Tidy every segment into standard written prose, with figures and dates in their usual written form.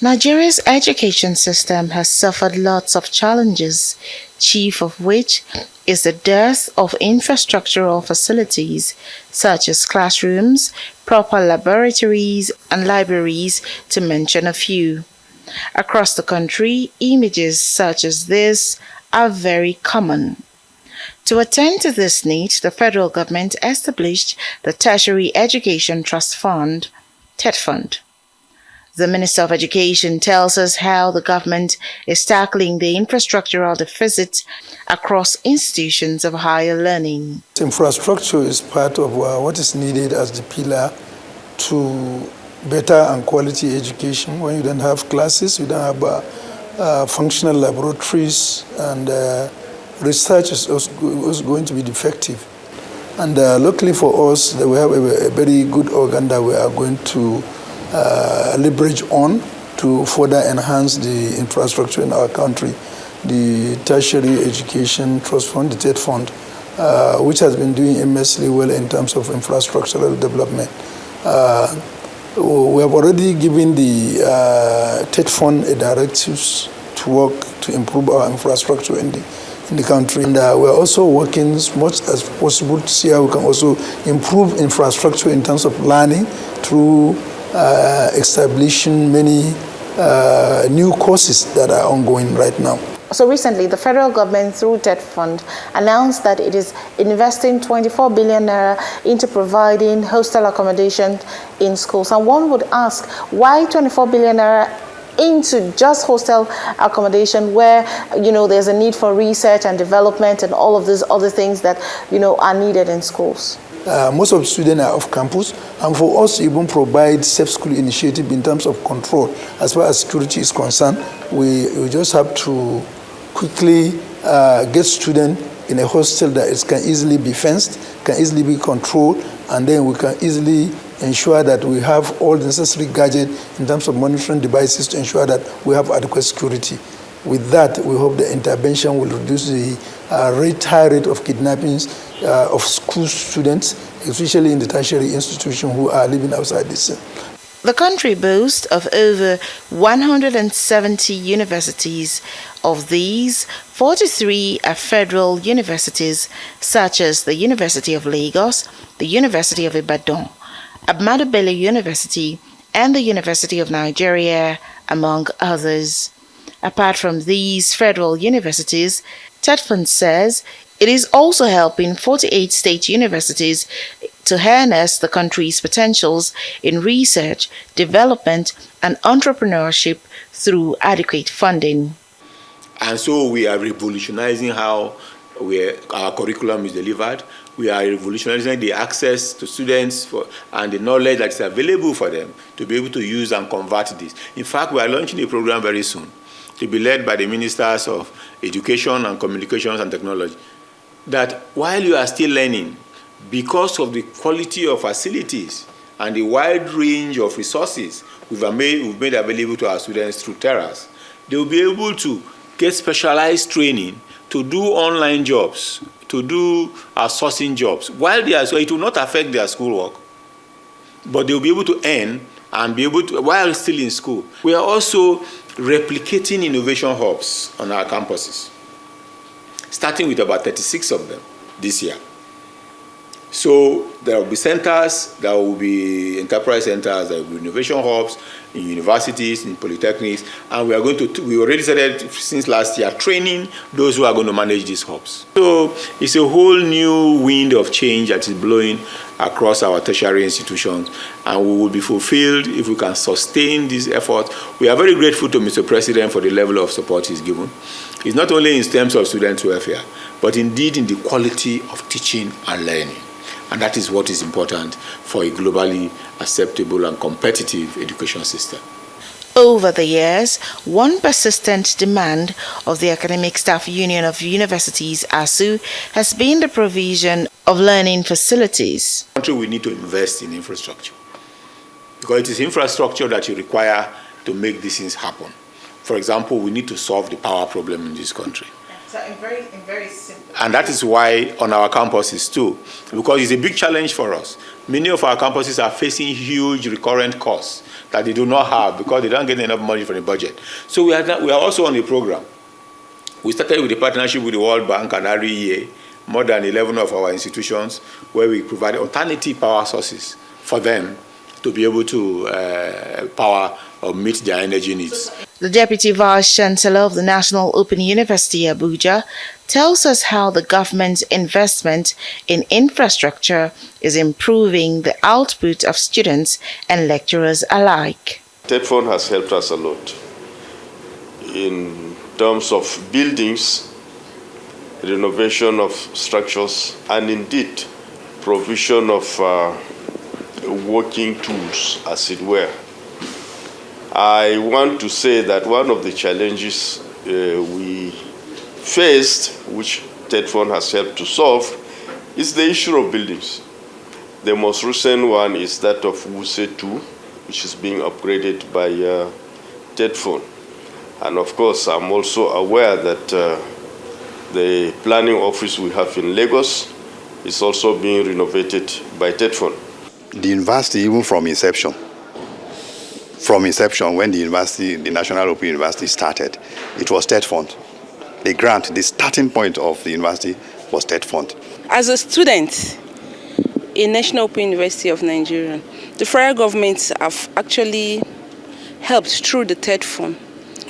Nigeria's education system has suffered lots of challenges, chief of which is the dearth of infrastructural facilities such as classrooms, proper laboratories, and libraries, to mention a few. Across the country, images such as this are very common. To attend to this need, the federal government established the Tertiary Education Trust Fund, Tetfund. The Minister of Education tells us how the government is tackling the infrastructural deficit across institutions of higher learning. Infrastructure is part of what is needed as the pillar to better and quality education. When you don't have classes, you don't have functional laboratories, and research is also going to be defective. And luckily for us, that we have a very good organ that we are going to leverage on to further enhance the infrastructure in our country. The Tertiary Education Trust Fund, the Tetfund, which has been doing immensely well in terms of infrastructural development. We have already given the Tetfund directives to work to improve our infrastructure in the country. And we're also working as much as possible to see how we can also improve infrastructure in terms of learning through establishing many new courses that are ongoing right now. So recently, the federal government, through Tetfund, announced that it is investing 24 billion naira into providing hostel accommodation in schools. And one would ask, why 24 billion naira into just hostel accommodation, where there's a need for research and development and all of these other things that are needed in schools? Most of the students are off campus, and for us to even provide safe school initiative in terms of control as far as security is concerned, we just have to quickly get students in a hostel that can easily be fenced, can easily be controlled, and then we can easily ensure that we have all the necessary gadgets in terms of monitoring devices to ensure that we have adequate security. With that, we hope the intervention will reduce the high rate of kidnappings of school students, especially in the tertiary institution who are living outside the scene. The country boasts of over 170 universities. Of these, 43 are federal universities, such as the University of Lagos, the University of Ibadan, Ahmadu Bello University, and the University of Nigeria, among others. Apart from these federal universities, Tetfund says it is also helping 48 state universities to harness the country's potentials in research, development, and entrepreneurship through adequate funding. And so we are revolutionizing how our curriculum is delivered. We are revolutionizing the access to students and the knowledge that is available for them to be able to use and convert this. In fact, we are launching a program very soon to be led by the Ministers of Education and Communications and Technology, that while you are still learning, because of the quality of facilities and the wide range of resources we've made available to our students through Terras, they will be able to get specialized training to do online jobs, to do sourcing jobs. While they are, so it will not affect their schoolwork, but they will be able to earn and be able to, while still in school. We are also replicating innovation hubs on our campuses, starting with about 36 of them this year. So there will be centers, there will be enterprise centers, there will be innovation hubs in universities, in polytechnics, and we already started since last year training those who are going to manage these hubs. So it's a whole new wind of change that is blowing across our tertiary institutions, and we will be fulfilled if we can sustain this effort. We are very grateful to Mr. President for the level of support he's given. It's not only in terms of student welfare, but indeed in the quality of teaching and learning. And that is what is important for a globally acceptable and competitive education system. Over the years, one persistent demand of the Academic Staff Union of Universities, ASU, has been the provision of learning facilities. We need to invest in infrastructure, because it is infrastructure that you require to make these things happen. For example, we need to solve the power problem in this country. So in very simple. And that is why on our campuses too, because it's a big challenge for us. Many of our campuses are facing huge recurrent costs that they do not have because they don't get enough money from the budget. So we are also on a program. We started with a partnership with the World Bank and REA, more than 11 of our institutions, where we provide alternative power sources for them to be able to power or meet their energy needs. The Deputy Vice Chancellor of the National Open University, Abuja, tells us how the government's investment in infrastructure is improving the output of students and lecturers alike. Tetfund has helped us a lot in terms of buildings, renovation of structures, and indeed provision of working tools, as it were. I want to say that one of the challenges we faced, which Tetfund has helped to solve, is the issue of buildings. The most recent one is that of Wuse 2, which is being upgraded by Tetfund. And of course, I'm also aware that the planning office we have in Lagos is also being renovated by Tetfund. The university, even from inception, when the National Open University started, it was Tetfund. The grant, the starting point of the university was Tetfund. As a student in National Open University of Nigeria, the federal government have actually helped through the Tetfund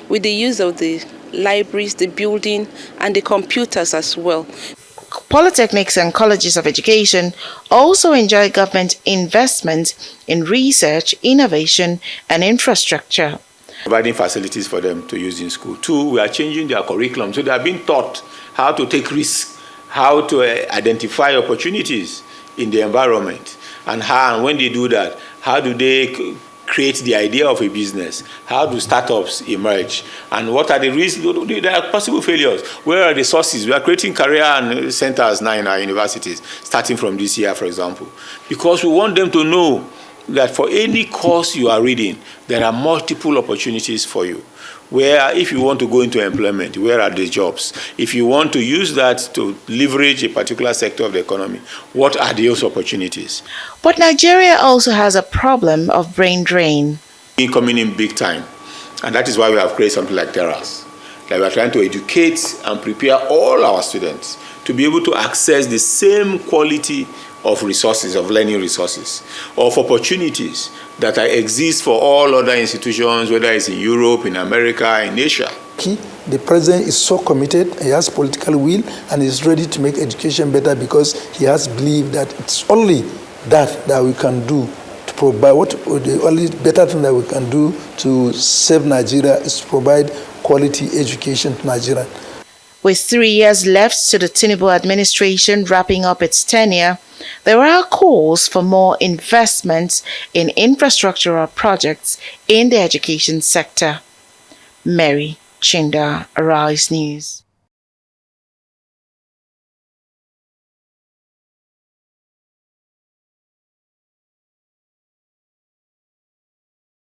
with the use of the libraries, the building, and the computers as well. Polytechnics and colleges of education also enjoy government investment in research, innovation, and infrastructure. Providing facilities for them to use in school. 2, we are changing their curriculum, so they are being taught how to take risks, how to identify opportunities in the environment, and when they do that, how do they create the idea of a business? How do startups emerge? And what are the risks? There are possible failures. Where are the sources? We are creating career and centers now in our universities, starting from this year, for example, because we want them to know that for any course you are reading, there are multiple opportunities for you. Where, if you want to go into employment, where are the jobs? If you want to use that to leverage a particular sector of the economy, what are those opportunities? But Nigeria also has a problem of brain drain. Coming in big time, and that is why we have created something like Terras. That we are trying to educate and prepare all our students to be able to access the same quality of resources, of learning resources, of opportunities that exist for all other institutions, whether it's in Europe, in America, in Asia. The president is so committed, he has political will, and is ready to make education better because he has believed that it's only that we can do to provide, the only better thing that we can do to save Nigeria is to provide quality education to Nigeria. With 3 years left to the Tinubu administration wrapping up its tenure, there are calls for more investments in infrastructural projects in the education sector. Mary Chinda, Arise News.